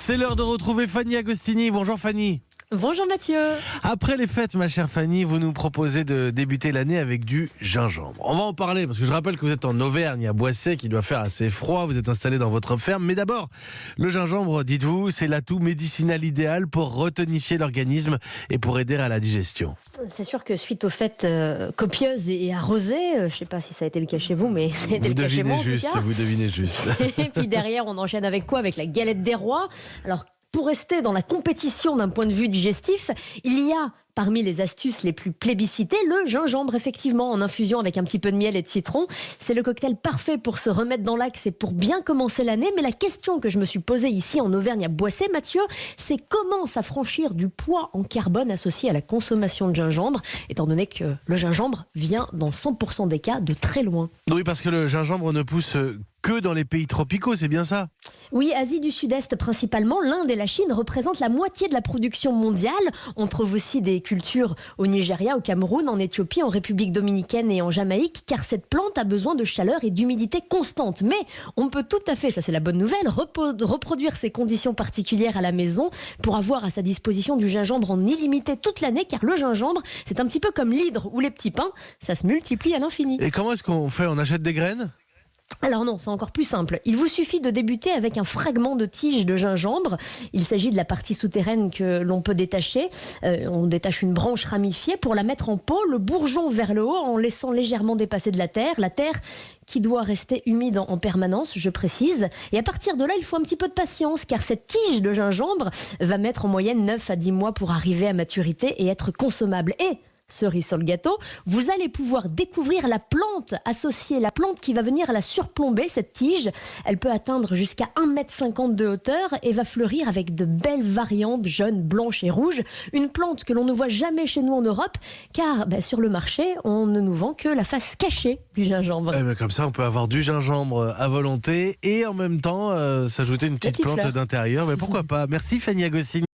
C'est l'heure de retrouver Fanny Agostini. Bonjour Fanny. Bonjour Mathieu. Après les fêtes, ma chère Fanny, vous nous proposez de débuter l'année avec du gingembre. On va en parler parce que je rappelle que vous êtes en Auvergne, à Boissey, qui doit faire assez froid. Vous êtes installé dans votre ferme. Mais d'abord, le gingembre, dites-vous, c'est l'atout médicinal idéal pour retonifier l'organisme et pour aider à la digestion. C'est sûr que suite aux fêtes copieuses et arrosées, je ne sais pas si ça a été le cas chez vous, mais ça a été le cas chez moi en tout cas. Vous devinez juste. Et puis derrière, on enchaîne avec quoi? Avec la galette des rois. Alors, pour rester dans la compétition d'un point de vue digestif, il y a parmi les astuces les plus plébiscitées, le gingembre, effectivement, en infusion avec un petit peu de miel et de citron. C'est le cocktail parfait pour se remettre dans l'axe et pour bien commencer l'année. Mais la question que je me suis posée ici en Auvergne à Boissey, Mathieu, c'est comment s'affranchir du poids en carbone associé à la consommation de gingembre, étant donné que le gingembre vient dans 100% des cas de très loin. Oui, parce que le gingembre ne pousse que dans les pays tropicaux, c'est bien ça? Oui, Asie du Sud-Est principalement, l'Inde et la Chine représentent la moitié de la production mondiale. On trouve aussi des cultures au Nigeria, au Cameroun, en Éthiopie, en République dominicaine et en Jamaïque, car cette plante a besoin de chaleur et d'humidité constante. Mais on peut tout à fait, ça c'est la bonne nouvelle, reproduire ces conditions particulières à la maison pour avoir à sa disposition du gingembre en illimité toute l'année, car le gingembre, c'est un petit peu comme l'hydre ou les petits pains, ça se multiplie à l'infini. Et comment est-ce qu'on fait? On achète des graines? Alors non, c'est encore plus simple. Il vous suffit de débuter avec un fragment de tige de gingembre. Il s'agit de la partie souterraine que l'on peut détacher. On détache une branche ramifiée pour la mettre en pot, le bourgeon vers le haut en laissant légèrement dépasser de la terre. La terre qui doit rester humide en permanence, je précise. Et à partir de là, il faut un petit peu de patience car cette tige de gingembre va mettre en moyenne 9 à 10 mois pour arriver à maturité et être consommable. Et cerise sur le gâteau, vous allez pouvoir découvrir la plante associée, la plante qui va venir la surplomber, cette tige. Elle peut atteindre jusqu'à 1,50 m de hauteur et va fleurir avec de belles variantes jaunes, blanches et rouges. Une plante que l'on ne voit jamais chez nous en Europe, car sur le marché, on ne nous vend que la face cachée du gingembre. Comme ça, on peut avoir du gingembre à volonté et en même temps s'ajouter une petite plante d'intérieur. Mais pourquoi pas? Merci Fanny Agostini.